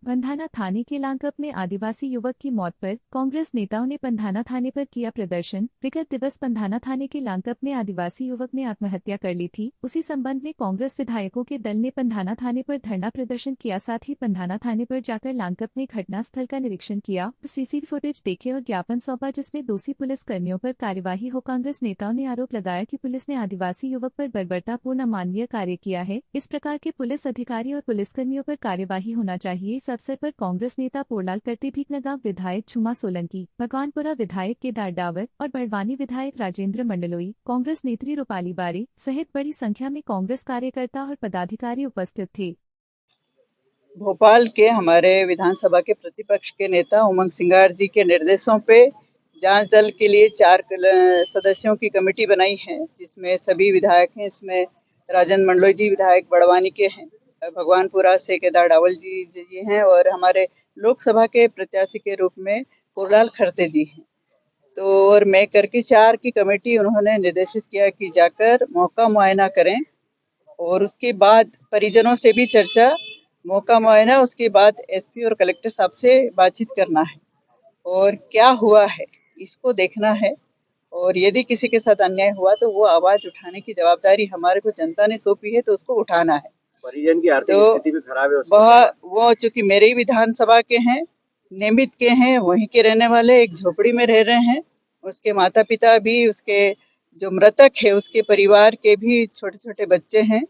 पंधाना थाने के लांकप में आदिवासी युवक की मौत पर कांग्रेस नेताओं ने पंधाना थाने पर किया प्रदर्शन। विगत दिवस पंधाना थाने के लांकप में आदिवासी युवक ने आत्महत्या कर ली थी। उसी संबंध में कांग्रेस विधायकों के दल ने पंधाना थाने पर धरना प्रदर्शन किया। साथ ही पंधाना थाने पर जाकर लांकप ने घटनास्थल का निरीक्षण किया, सीसीटीवी फुटेज देखे और ज्ञापन सौंपा, जिसमें दोषी पुलिस कर्मियों पर कार्यवाही हो। कांग्रेस नेताओं ने आरोप लगाया कि पुलिस ने आदिवासी युवक पर बर्बरतापूर्ण अमानवीय कार्य किया है। इस प्रकार के पुलिस अधिकारी और पुलिसकर्मियों पर कार्यवाही होना चाहिए। इस अवसर पर कांग्रेस नेता पोरलाल करती भीखनगांव विधायक छुमा सोलंकी, भगवानपुरा विधायक केदार डावर और बड़वानी विधायक राजेंद्र मंडलोई, कांग्रेस नेत्री रूपाली बारे सहित बड़ी संख्या में कांग्रेस कार्यकर्ता और पदाधिकारी उपस्थित थे। भोपाल के हमारे विधानसभा के प्रतिपक्ष के नेता उमंग सिंगार जी के निर्देशों पे जांच दल के लिए 4 सदस्यों की कमेटी बनाई है, जिसमें सभी विधायक हैं। इसमें राजन मंडलोई जी विधायक बड़वानी के हैं, भगवानपुरा से केदार डावल जी हैं और हमारे लोकसभा के प्रत्याशी के रूप में पोरलाल खरते जी हैं। तो और मैं करके 4 की कमेटी उन्होंने निर्देशित किया कि जाकर मौका मुआयना करें और उसके बाद परिजनों से भी चर्चा, मौका मुआयना, उसके बाद एसपी और कलेक्टर साहब से बातचीत करना है और क्या हुआ है इसको देखना है। और यदि किसी के साथ अन्याय हुआ तो वो आवाज उठाने की जवाबदारी हमारे को जनता ने सौंपी है, तो उसको उठाना है। परिजन की आर्थिक तो स्थिति भी खराब है वो चूंकि मेरे ही विधानसभा के हैं, नियमित के हैं, वहीं के रहने वाले, एक झोपड़ी में रह रहे हैं। उसके माता पिता भी, उसके जो मृतक है उसके परिवार के भी छोटे छोटे बच्चे हैं,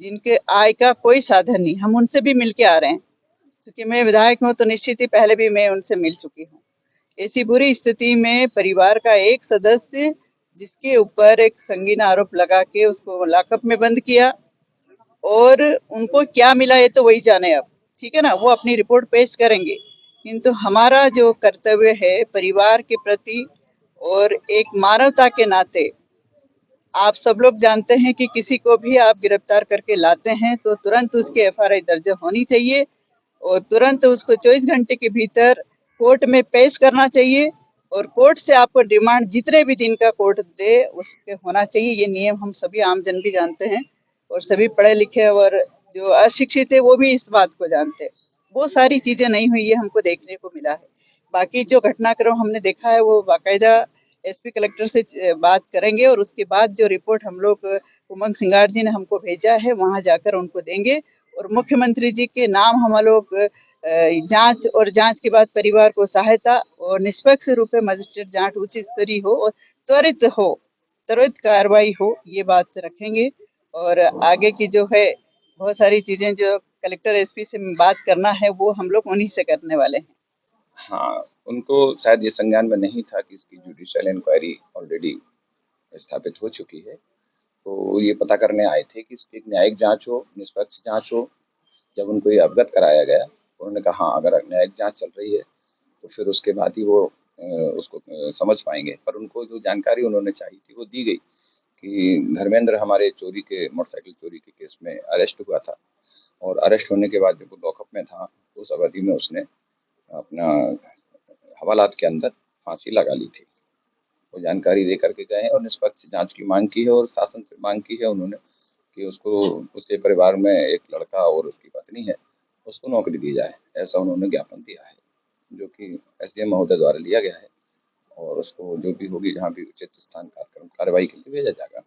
जिनके आय का कोई साधन नहीं। हम उनसे भी मिल के आ रहे हैं, क्योंकि मैं विधायक हूँ तो निश्चित ही पहले भी मैं उनसे मिल चुकी हूँ। ऐसी बुरी स्थिति में परिवार का एक सदस्य, जिसके ऊपर एक संगीन आरोप लगा के उसको लॉकअप में बंद किया, और उनको क्या मिला ये तो वही जाने अब, ठीक है ना, वो अपनी रिपोर्ट पेश करेंगे। किंतु हमारा जो कर्तव्य है परिवार के प्रति और एक मानवता के नाते, आप सब लोग जानते हैं कि किसी को भी आप गिरफ्तार करके लाते हैं तो तुरंत उसके एफआईआर दर्ज होनी चाहिए और तुरंत उसको 24 घंटे के भीतर कोर्ट में पेश करना चाहिए और कोर्ट से आपको डिमांड जितने भी दिन का कोर्ट दे उसके होना चाहिए। ये नियम हम सभी आमजन भी जानते हैं और सभी पढ़े लिखे और जो अशिक्षित है वो भी इस बात को जानते हैं। वो सारी चीजें नहीं हुई है, हमको देखने को मिला है। बाकी जो घटनाक्रम हमने देखा है वो बाकायदा एसपी कलेक्टर से बात करेंगे और उसके बाद जो रिपोर्ट हम लोग उमंग सिंगार जी ने हमको भेजा है वहां जाकर उनको देंगे और मुख्यमंत्री जी के नाम हम लोग जांच और जांच के बाद परिवार को सहायता और निष्पक्ष रूप से मजिस्ट्रेट जांच उच्च स्तरीय हो और त्वरित कार्रवाई हो, ये बात रखेंगे। और आगे की जो है बहुत सारी चीजें जो कलेक्टर एसपी से बात करना है वो हम लोग उन्हीं से करने वाले हैं। हाँ, उनको शायद ये संज्ञान में नहीं था कि इसकी जुडिशियल इंक्वायरी ऑलरेडी स्थापित हो चुकी है। तो ये पता करने आए थे कि इसकी एक न्यायिक जांच हो, निष्पक्ष जांच हो। जब उनको ये अवगत कराया गया, उन्होंने कहा हाँ, अगर न्यायिक जांच चल रही है तो फिर उसके बाद ही वो उसको समझ पाएंगे। पर उनको जो जानकारी उन्होंने चाहिए थी वो दी गई कि धर्मेंद्र हमारे चोरी के मोटरसाइकिल चोरी के केस में अरेस्ट हुआ था और अरेस्ट होने के बाद जब वो लॉकअप में था उस अवधि में उसने अपना हवालात के अंदर फांसी लगा ली थी। वो जानकारी दे करके गए हैं और निष्पक्ष जांच की मांग की है और शासन से मांग की है उन्होंने कि उसको, उसके परिवार में एक लड़का और उसकी पत्नी है, उसको नौकरी दी जाए। ऐसा उन्होंने ज्ञापन दिया है, जो कि एसडीएम महोदय द्वारा लिया गया है और उसको जो भी होगी जहाँ भी उचित स्थान कार्यक्रम कार्रवाई के लिए भेजा जाएगा।